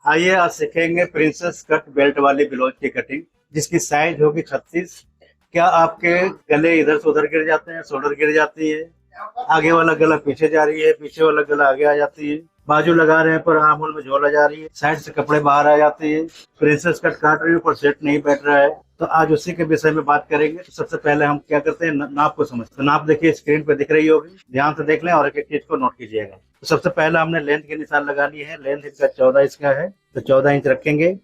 आइए आज सीखेंगे प्रिंसेस कट बेल्ट वाली ब्लाउज की कटिंग, जिसकी साइज होगी 36। क्या आपके गले इधर से उधर गिर जाते हैं, शोल्डर गिर जाती है, आगे वाला गला पीछे जा रही है, पीछे वाला गला आगे आ जाती है, बाजू लगा रहे हैं पर आर्म होल में झोल आ जा रही है, साइड से कपड़े बाहर आ जाती है, प्रिंसेस कट काट रही है पर सेट नहीं बैठ रहा है, तो आज उसी के विषय में बात करेंगे। तो सबसे पहले हम क्या करते हैं, नाप को समझते हैं। तो नाप देखिए स्क्रीन पे दिख रही होगी, ध्यान से देख लें और एक एक चीज को नोट कीजिएगा। तो सबसे पहले हमने लेंथ के निशान लगा लिए है। लेंथ इसका 14 इंच का है, तो 14 इंच रखेंगे।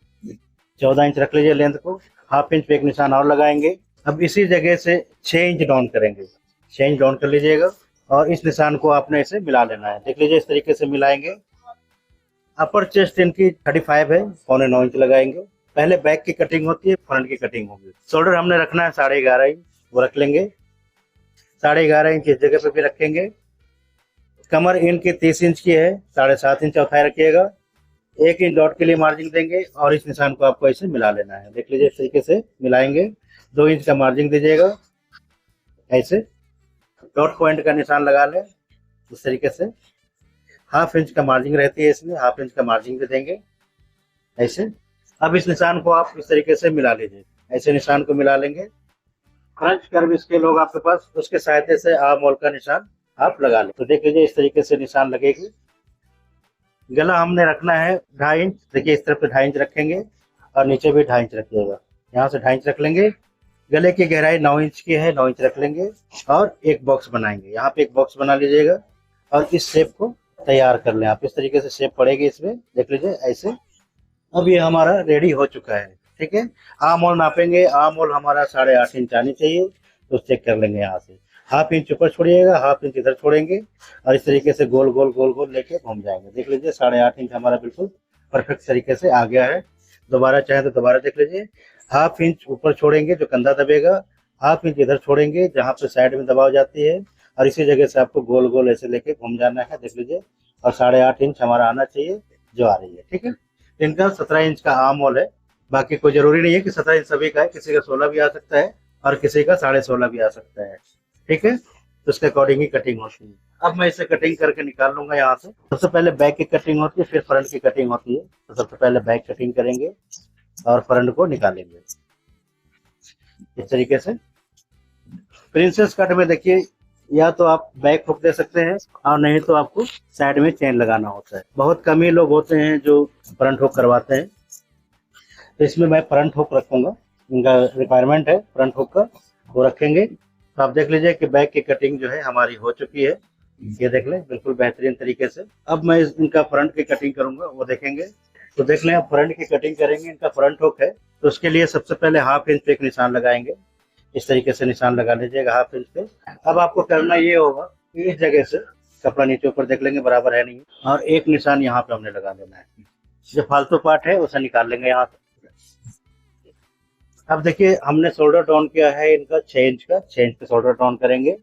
14 इंच रख लीजिए लेंथ को। हाफ इंच पे एक निशान और लगाएंगे। अब इसी जगह से 6 इंच डाउन करेंगे। 6 इंच डाउन कर लीजिएगा और इस निशान को आपने इसे मिला लेना है। देख लीजिए इस तरीके से मिलाएंगे। अपर चेस्ट इनकी 35 है, 9.25 इंच लगाएंगे। पहले बैक की कटिंग होती है, फ्रंट की कटिंग होगी। शोल्डर हमने रखना है 11.5 इंच, वो रख लेंगे। 11.5 इंच इस जगह पे भी रखेंगे। कमर इनकी 30 इंच की है, 7.5 इंच चौथाई रखिएगा। 1 इंच डॉट के लिए मार्जिन देंगे और इस निशान को आपको ऐसे मिला लेना है। देख लीजिए इस तरीके से मिलाएंगे। 2 इंच का मार्जिन दीजिएगा, ऐसे डॉट पॉइंट का निशान लगा लें इस तरीके से। हाफ इंच का मार्जिन रहती है इसमें, हाफ इंच का मार्जिन दे देंगे ऐसे। अब इस निशान को आप इस तरीके से मिला लीजिए, ऐसे निशान को मिला लेंगे। फ्रंट कर्व स्केल होगा आपके पास, उसके सहायता से आर्म होल का निशान आप लगा लें। तो देख लीजिए इस तरीके से निशान लगेगी। गला हमने रखना है 2.5 इंच। देखिए इस तरफ से 2.5 इंच रखेंगे और नीचे भी 2.5 इंच रखिएगा। यहाँ से 2.5 इंच रख लेंगे। गले की गहराई 9 इंच की है, 9 इंच रख लेंगे और एक बॉक्स बनाएंगे। यहाँ पे एक बॉक्स बना लीजिएगा और इस शेप को तैयार कर लें आप। इस तरीके से शेप पड़ेगी इसमें, देख लीजिए ऐसे। अब ये हमारा रेडी हो चुका है, ठीक है। आर्म होल नापेंगे। आर्म होल हमारा 8.5 इंच आनी चाहिए, तो चेक कर लेंगे यहाँ से। हाफ इंच ऊपर छोड़िएगा, हाफ इंच इधर छोड़ेंगे और इस तरीके से गोल गोल गोल गोल लेके घूम जाएंगे। देख लीजिए 8.5 इंच हमारा बिल्कुल परफेक्ट तरीके से आ गया है। दोबारा चाहे तो दोबारा देख लीजिए। हाफ इंच ऊपर छोड़ेंगे जो कंधा दबेगा, हाफ इंच इधर छोड़ेंगे जहाँ पे साइड में दबाव जाती है और इसी जगह से आपको गोल गोल ऐसे लेके घूम जाना है। देख लीजिए और 8.5 इंच हमारा आना चाहिए जो आ रही है, ठीक है। इनका 17 इंच का आर्म होल है। बाकी कोई जरूरी नहीं है कि 17 इंच सभी का है, किसी का 16 भी आ सकता है और किसी का 16.5 भी आ सकता है, ठीक है। तो उसके अकॉर्डिंग ही कटिंग होती है। अब मैं इसे कटिंग करके निकाल लूंगा यहाँ से। सबसे पहले बैक की कटिंग होती है, फिर फ्रंट की कटिंग होती है। तो सबसे पहले बैक कटिंग करेंगे और फ्रंट को निकालेंगे इस तरीके से। प्रिंसेस कट में देखिए, या तो आप बैक हुक दे सकते हैं और नहीं तो आपको साइड में चेन लगाना होता है। बहुत कम ही लोग होते हैं जो फ्रंट हुक करवाते हैं, तो इसमें मैं फ्रंट हुक रखूंगा। इनका रिक्वायरमेंट है फ्रंट हुक का, वो रखेंगे। तो आप देख लीजिए कि बैक की कटिंग जो है हमारी हो चुकी है। ये देख लें बिल्कुल बेहतरीन तरीके से। अब मैं इनका फ्रंट की कटिंग करूंगा, वो देखेंगे। तो देख लें, अब फ्रंट की कटिंग करेंगे। इनका फ्रंट हुक है, तो उसके लिए सबसे पहले हाफ इंच पे एक निशान लगाएंगे। इस तरीके से निशान लगा लीजिएगा हाफ इंच पे। अब आपको करना ये होगा कि इस जगह से कपड़ा नीचे ऊपर देख लेंगे बराबर है नहीं, और एक निशान यहाँ पे हमने लगा देना है। जो फालतू पार्ट है उसे निकाल लेंगे यहाँ से। अब देखिए हमने शोल्डर डाउन किया है इनका 6 इंच का। 6 इंच पे शोल्डर डाउन करेंगे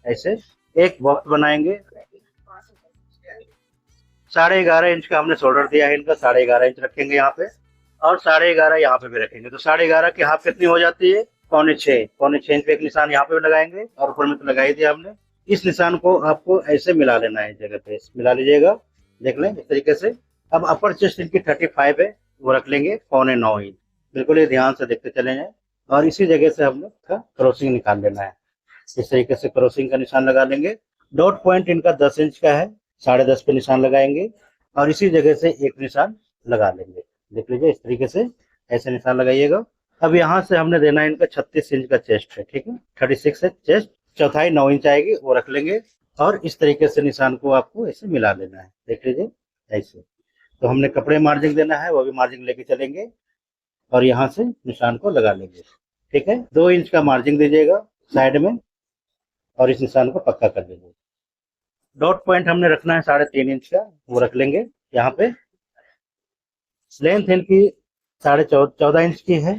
ऐसे। एक बॉक्स बनाएंगे। 11.5 इंच का हमने शोल्डर दिया है इनका, 11.5 इंच रखेंगे यहाँ पे और 11.5 यहाँ पे भी रखेंगे। तो 11.5 की हाफ कितनी हो जाती है, 6.25। 6.25 इंच पे एक निशान यहाँ पे भी लगाएंगे और ऊपर में तो लगा ही दिया हमने। इस निशान को आपको ऐसे मिला लेना है, इस जगह पे मिला लीजिएगा। देख लें इस तरीके से। अब अपर चेस्ट इनकी 35 है, वो रख लेंगे 9.25 इंच। बिल्कुल ये ध्यान से देखते चले जाए और इसी जगह से हम लोग का क्रॉसिंग निकाल लेना है। इस तरीके से क्रॉसिंग का निशान लगा लेंगे। डॉट पॉइंट इनका 10 इंच का है, 10.5 पे निशान लगाएंगे और इसी जगह से एक निशान लगा लेंगे। देख लीजिए इस तरीके से ऐसे निशान लगाइएगा। अब यहाँ से हमने देना है इनका 36 इंच का चेस्ट है, ठीक है। 36 है चेस्ट, चौथाई 9 इंच आएगी, वो रख लेंगे और इस तरीके से निशान को आपको ऐसे मिला लेना है। देख लीजिए ऐसे। तो हमने कपड़े मार्जिन देना है, वो भी मार्जिन लेके चलेंगे और यहाँ से निशान को लगा लेंगे, ठीक है। 2 इंच का मार्जिन दीजिएगा साइड में और इस निशान को पक्का कर देंगे। डॉट पॉइंट हमने रखना है 3.5 इंच का, वो रख लेंगे यहाँ पे। लेंथ इनकी 14.5 इंच की है,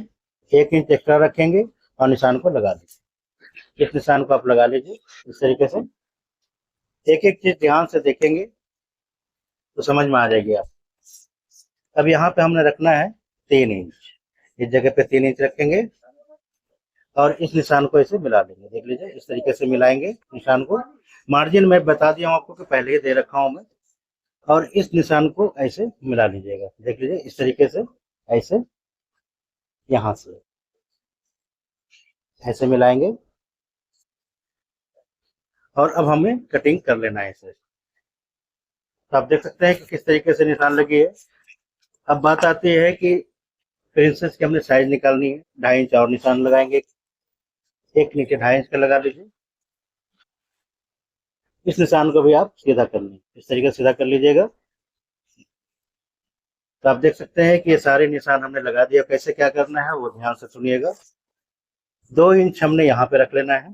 1 इंच एक्स्ट्रा रखेंगे और निशान को लगा देंगे। इस निशान को आप लगा लीजिए इस तरीके से। एक एक चीज ध्यान से देखेंगे तो समझ में आ जाएगी आप। अब यहाँ पे हमने रखना है 3 इंच। इस जगह पे 3 इंच रखेंगे और इस निशान को ऐसे मिला देंगे। देख लीजिए इस तरीके से मिलाएंगे निशान को। मार्जिन मैं बता दिया हूँ आपको कि पहले ही दे रखा हूँ मैं। और इस निशान को ऐसे मिला लीजिएगा। देख लीजिए इस तरीके से, ऐसे यहाँ से ऐसे मिलाएंगे और अब हमें कटिंग कर लेना है इसे। तो आप देख सकते हैं कि किस तरीके से निशान लगी है। अब बात आती है कि प्रिंसेस की हमने साइज निकालनी है। 2.5 इंच और निशान लगाएंगे, एक नीचे 2.5 इंच का लगा लीजिए। इस निशान को भी आप सीधा कर लें, इस तरीके से सीधा कर लीजिएगा। तो आप देख सकते हैं कि ये सारे निशान हमने लगा दिया। कैसे क्या करना है वो ध्यान से सुनिएगा। 2 इंच हमने यहाँ पे रख लेना है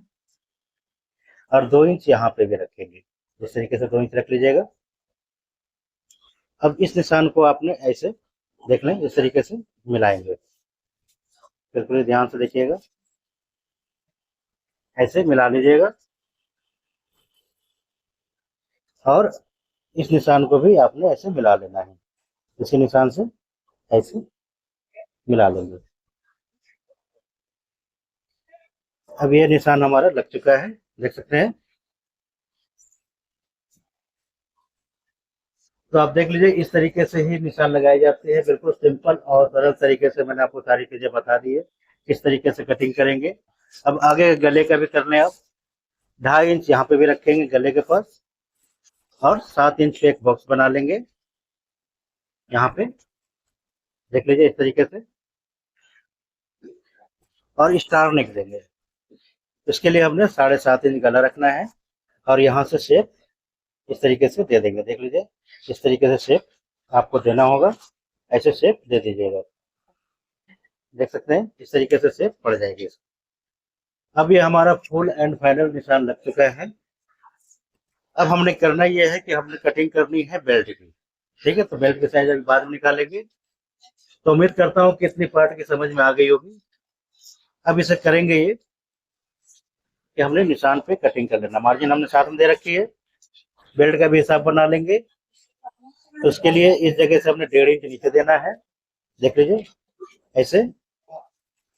और 2 इंच यहाँ पे भी रखेंगे। इस तरीके से 2 इंच रख लीजिएगा। अब इस निशान को आपने ऐसे देख लें, इस तरीके से मिलाएंगे। बिल्कुल ध्यान से देखिएगा, ऐसे मिला लीजिएगा और इस निशान को भी आपने ऐसे मिला लेना है। इसी निशान से ऐसे मिला लेंगे। अब ये निशान हमारा लग चुका है, देख सकते हैं। तो आप देख लीजिए इस तरीके से ही निशान लगाए जाते हैं। बिल्कुल सिंपल और सरल तरीके से मैंने आपको सारी चीजें बता दी है, किस तरीके से कटिंग करेंगे। अब आगे गले का भी कर लें आप। 2.5 इंच यहाँ पे भी रखेंगे गले के पास और 7 इंच पे एक बॉक्स बना लेंगे यहाँ पे। देख लीजिए इस तरीके से और स्टार नेक देंगे। इसके लिए हमने 7.5 इंच गला रखना है और यहाँ से शेप इस तरीके से दे देंगे। देख लीजिए इस तरीके से शेप आपको देना होगा, ऐसे शेप दे दीजिएगा। देख सकते हैं इस तरीके से शेप पड़ जाएगी। अब ये हमारा फुल एंड फाइनल निशान लग चुका है। अब हमने करना ये है कि हमने कटिंग करनी है बेल्ट की। ठीक है, तो बेल्ट की साइज अभी बाद में निकालेंगे। तो उम्मीद करता हूँ कि इतनी पार्ट की समझ में आ गई होगी। अब इसे करेंगे ये कि हमने निशान पे कटिंग कर लेना। मार्जिन हमने साथ में दे रखी है, बेल्ट का भी हिसाब बना लेंगे। तो उसके लिए इस जगह से हमने 1.5 इंच नीचे देना है। देख लीजिए ऐसे,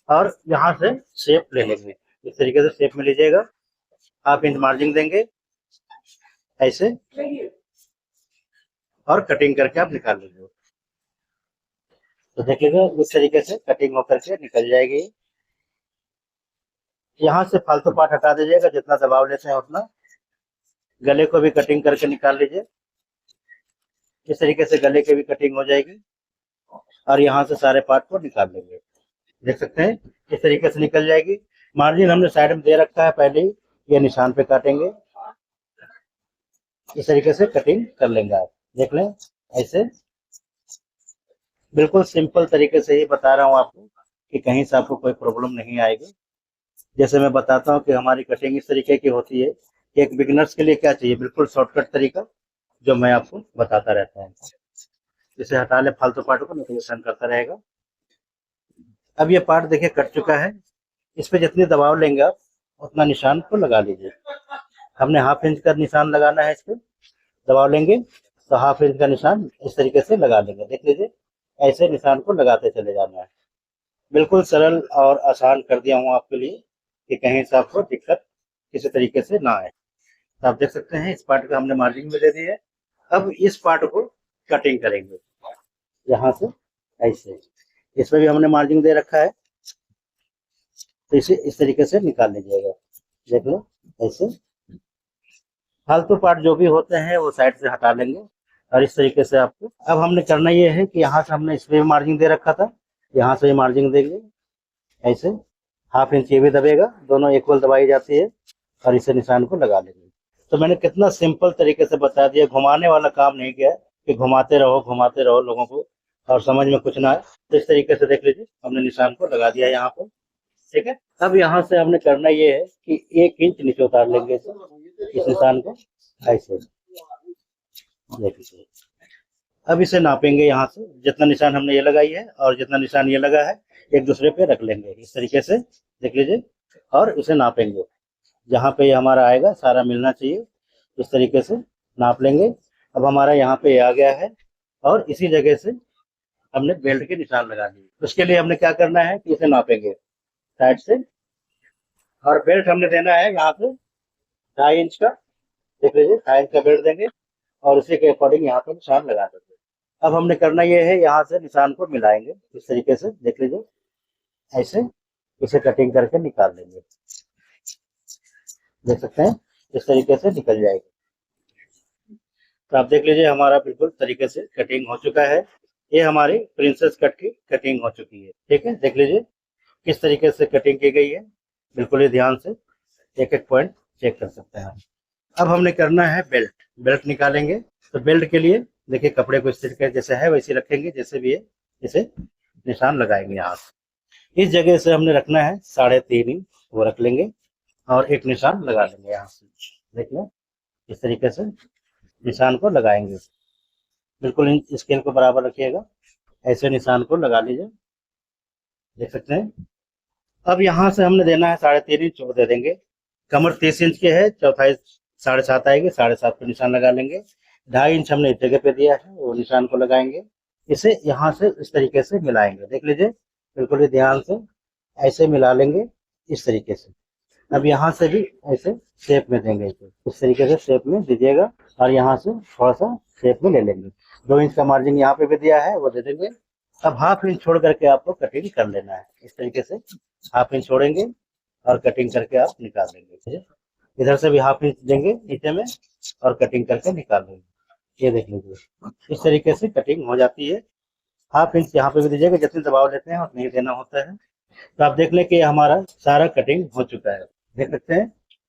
और यहाँ से शेप ले लेंगे। इस तरीके से शेप में लीजिएगा, 1/2 इंच मार्जिन देंगे ऐसे और कटिंग करके आप निकाल लीजिए। तो देख लीजिए इस तरीके से कटिंग होकर के निकल जाएगी। यहाँ से फालतू पार्ट हटा दीजिएगा, जितना दबाव लेते हैं उतना। गले को भी कटिंग करके निकाल लीजिए। इस तरीके से गले की भी कटिंग हो जाएगी और यहाँ से सारे पार्ट को निकाल लेंगे। देख सकते हैं इस तरीके से निकल जाएगी। मार्जिन हमने साइड में दे रखा है पहले ही, ये निशान पे काटेंगे। इस तरीके से कटिंग कर लेंगे आप। देख लें ऐसे, बिल्कुल सिंपल तरीके से ही बता रहा हूँ आपको कि कहीं से आपको कोई प्रॉब्लम नहीं आएगी। जैसे मैं बताता हूँ कि हमारी कटिंग इस तरीके की होती है। एक बिगिनर्स के लिए क्या चाहिए, बिल्कुल शॉर्टकट तरीका जो मैं आपको बताता रहता हूँ। इसे हटा ले फालतू पार्ट को, नहीं करता रहेगा। अब ये पार्ट देखिए कट चुका है। इस पे जितनी दबाव लेंगे आप उतना निशान को लगा लीजिए। हमने 1/2 इंच का निशान लगाना है। इस पे दबाव लेंगे तो 1/2 इंच का निशान इस तरीके से लगा लेंगे। देख लीजिए ऐसे निशान को लगाते चले जाना है। बिल्कुल सरल और आसान कर दिया हूँ आपके लिए कि कहीं से आपको दिक्कत किसी तरीके से ना आए। तो आप देख सकते हैं इस पार्ट को हमने मार्जिन में दे दी है। अब इस पार्ट को कटिंग करेंगे यहाँ से ऐसे। इसमें भी हमने मार्जिन दे रखा है, तो इसे इस तरीके से निकाल लीजिएगा। देख लो ऐसे, फालतू पार्ट जो भी होते हैं वो साइड से हटा लेंगे और इस तरीके से आपको। अब हमने करना ये है कि यहाँ से हमने इसमें मार्जिन दे रखा था, यहाँ से मार्जिन देंगे ऐसे। 1/2 इंच ये भी दबेगा, दोनों इक्वल दबाई जाती है और इसे निशान को लगा लेंगे। तो मैंने कितना सिंपल तरीके से बता दिया, घुमाने वाला काम नहीं किया कि घुमाते रहो लोगों को और समझ में कुछ ना आए। तो इस तरीके से देख लीजिए हमने निशान को लगा दिया यहाँ पर। ठीक है, अब यहाँ से हमने करना ये है कि 1 इंच नीचे उतार लेंगे इस निशान को ऐसे। देखिए अब इसे नापेंगे, यहाँ से जितना निशान हमने ये लगाई है और जितना निशान ये लगा है एक दूसरे पे रख लेंगे इस तरीके से। देख लीजिए और इसे नापेंगे, जहाँ पे ये हमारा आएगा सारा मिलना चाहिए। इस तरीके से नाप लेंगे। अब हमारा यहाँ पे आ गया है और इसी जगह से हमने बेल्ट के निशान लगा दिए। उसके लिए हमने क्या करना है कि इसे नापेंगे साइड से, और बेल्ट हमने देना है यहाँ पे 2.5 इंच का। देख लीजिए 2.5 इंच का बेल्ट देंगे और उसी के अकॉर्डिंग यहाँ पे निशान लगा देते हैं। अब हमने करना ये है, यहाँ से निशान को मिलाएंगे इस तरीके से, देख लीजिए ऐसे, इसे कटिंग करके निकाल लेंगे। देख सकते हैं इस तरीके से निकल जाएगी। तो आप देख लीजिए हमारा बिल्कुल तरीके से कटिंग हो चुका है। ये हमारी प्रिंसेस कट की कटिंग हो चुकी है। ठीक है, देख लीजिए किस तरीके से कटिंग की गई है, बिल्कुल ही ध्यान से एक एक पॉइंट चेक कर सकते हैं। अब हमने करना है बेल्ट, बेल्ट निकालेंगे। तो बेल्ट के लिए देखिए कपड़े को इस तरीके जैसे है वैसे रखेंगे, जैसे भी है इसे निशान लगाएंगे। यहाँ से इस जगह से हमने रखना है 3.5 इंच, वो रख लेंगे और एक निशान लगा लेंगे। यहाँ से देखिए इस तरीके से निशान को लगाएंगे, बिल्कुल इन स्केल को बराबर रखिएगा, ऐसे निशान को लगा लीजिए। देख सकते हैं। अब यहाँ से हमने देना है 3.5 इंच, वो दे देंगे। कमर 30 इंच के है, चौथाई 7.5 आएगी, 7.5 पे निशान लगा लेंगे। 2.5 इंच हमने इस जगह पे दिया है, वो निशान को लगाएंगे। इसे यहाँ से इस तरीके से मिलाएंगे, देख लीजिए बिल्कुल ही ध्यान से ऐसे मिला लेंगे इस तरीके से। अब यहाँ से भी ऐसे शेप में देंगे, इस तरीके से शेप में दीजिएगा और यहाँ से थोड़ा सा शेप में ले लेंगे। 2 इंच का मार्जिन यहाँ पे भी दिया है, वो दे देंगे। अब 1/2 इंच छोड़ करके आपको कटिंग कर लेना है, इस तरीके से 1/2 इंच छोड़ेंगे और कटिंग करके आप निकाल लेंगे। इधर से भी 1/2 इंच देंगे नीचे में और कटिंग करके निकाल लेंगे। ये देख लीजिए इस तरीके से कटिंग हो जाती है। 1/2 इंच यहाँ पे भी दीजिएगा, जितने दबाव लेते हैं उतना ही देना होता है। तो आप देख लें कि हमारा सारा कटिंग हो चुका है। देख सकते हैं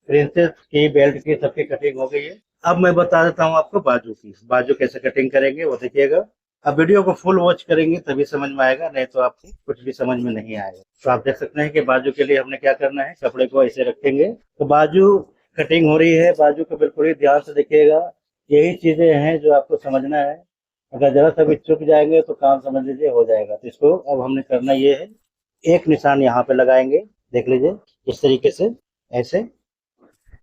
प्रिंसेस की, बेल्ट की, सबकी कटिंग हो गई है। अब मैं बता देता हूँ आपको बाजू की, बाजू कैसे कटिंग करेंगे वो देखिएगा। अब वीडियो को फुल वॉच करेंगे तभी समझ में आएगा, नहीं तो आपको कुछ भी समझ में नहीं आएगा। तो आप देख सकते हैं कि बाजू के लिए हमने क्या करना है, कपड़े को ऐसे रखेंगे। तो बाजू कटिंग हो रही है, बाजू को बिल्कुल ही ध्यान से देखिएगा। यही चीजें हैं जो आपको समझना है, अगर जरा सा भी चुक जाएंगे तो काम समझ लीजिए हो जाएगा। तो इसको अब हमने करना ये है, एक निशान यहाँ पे लगाएंगे, देख लीजिए इस तरीके से ऐसे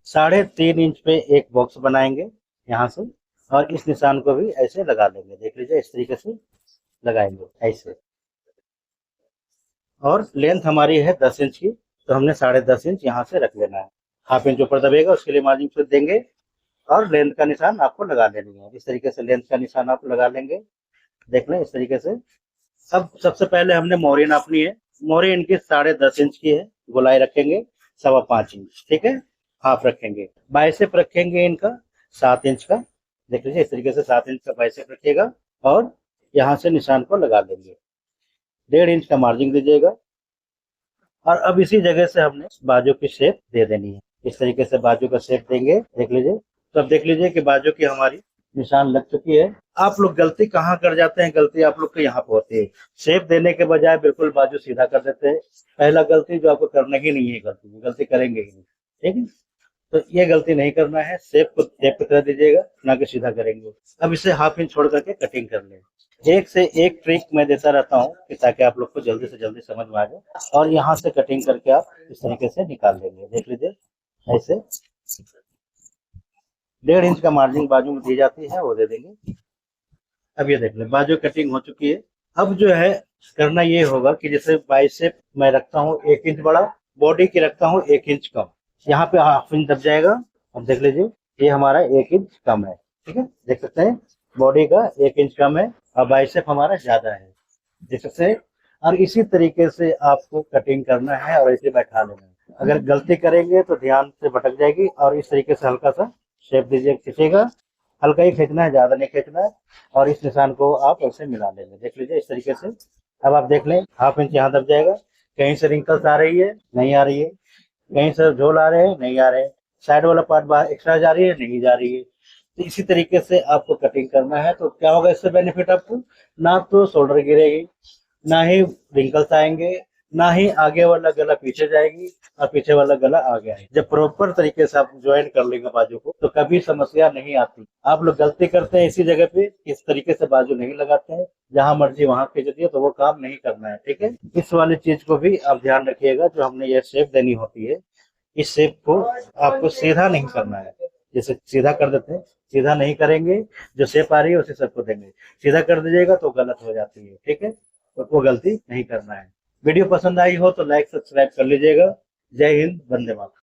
3.5 इंच पे एक बॉक्स बनाएंगे यहाँ से, और इस निशान को भी ऐसे लगा लेंगे, देख लीजिए इस तरीके से लगाएंगे ऐसे। और लेंथ हमारी है 10 इंच की, तो हमने 10.5 इंच यहाँ से रख लेना है। 1/2 इंच ऊपर दबेगा, उसके लिए मार्जिन फिर देंगे और लेंथ का निशान आपको लगा लेनी है। इस तरीके से लेंथ का निशान आप लगा लेंगे, देख लें इस तरीके से। अब सबसे पहले हमने मोहरी नापनी है। मोहरी इनकी 10.5 इंच की है, गोलाई रखेंगे 5.25 इंच, ठीक है, हाफ रखेंगे। बाइसेप रखेंगे इनका 7 इंच का, देख लीजिए इस तरीके से 7 इंच का बाइसेप रखिएगा और यहाँ से निशान को लगा लेंगे। 1.5 इंच का मार्जिन दीजिएगा और अब इसी जगह से हमने बाजू की शेप दे देनी है। इस तरीके से बाजू का शेप देंगे, देख लीजिए। तो अब देख लीजिए कि बाजू की हमारी निशान लग चुकी है। आप लोग गलती कहाँ कर जाते हैं, गलती आप लोग को यहाँ पे होती है, शेप देने के बजाय बिल्कुल बाजू सीधा कर देते हैं। पहला गलती जो आपको करना ही नहीं है, गलती करेंगे ही नहीं, ठीक है। तो ये गलती नहीं करना है, शेप को शेप की तरह दीजिएगा, ना कि सीधा करेंगे। अब इसे 1/2 इंच छोड़ करके कटिंग कर लें। एक से एक ट्रिक मैं देता रहता हूँ कि ताकि आप लोग को जल्दी से जल्दी समझ में आ जाए। और यहाँ से कटिंग करके आप इस तरीके से निकाल लेंगे, देख लीजिए ऐसे। 1.5 इंच का मार्जिन बाजू में दी जाती है, वो दे देंगे। अब ये देख लें बाजू कटिंग हो चुकी है। अब जो है करना ये होगा कि जैसे बाइसेप मैं रखता हूँ 1 इंच बड़ा, बॉडी की रखता हूँ 1 इंच कम, यहाँ पे 1/2 इंच दब जाएगा। अब देख लीजिए ये हमारा 1 इंच कम है, ठीक है, देख सकते हैं बॉडी का 1 इंच कम है और बाइसेप हमारा ज्यादा है, देख सकते हैं। और इसी तरीके से आपको कटिंग करना है और ऐसे बैठा लेना है। अगर गलती करेंगे तो ध्यान से भटक जाएगी। और इस तरीके से हल्का सा शेप दीजिए, खींचेगा, हल्का ही खींचना है, ज्यादा नहीं खींचना है। और इस निशान को आप ऐसे मिला लेंगे, देख लीजिए इस तरीके से। अब आप देख लें 1/2 इंच यहाँ दब जाएगा। कहीं से रिंकल्स आ रही है, नहीं आ रही है, कहीं से झोल आ रहे हैं, नहीं आ रहे हैं, साइड वाला पार्ट बाहर एक्स्ट्रा जा रही है, नहीं जा रही है। तो इसी तरीके से आपको कटिंग करना है। तो क्या होगा इससे बेनिफिट आपको, ना तो शोल्डर गिरेगी, ना ही रिंकल्स आएंगे, ना ही आगे वाला गला पीछे जाएगी और पीछे वाला गला आगे आएगा। जब प्रॉपर तरीके से आप ज्वाइन कर लेंगे बाजू को तो कभी समस्या नहीं आती। आप लोग गलती करते हैं इसी जगह पे, इस तरीके से बाजू नहीं लगाते हैं, जहां मर्जी वहां खींच दिए, तो वो काम नहीं करना है, ठीक है। इस वाली चीज को भी आप ध्यान रखिएगा, जो हमने ये शेप देनी होती है, इस शेप को आपको सीधा नहीं करना है। जैसे सीधा कर देते हैं, सीधा नहीं करेंगे, जो शेप आ रही है उसी शेप को देंगे। सीधा कर दीजिएगा तो गलत हो जाती है, ठीक है, तो वो गलती नहीं करना है। वीडियो पसंद आई हो तो लाइक सब्सक्राइब कर लीजिएगा। जय हिंद, वंदे मातरम।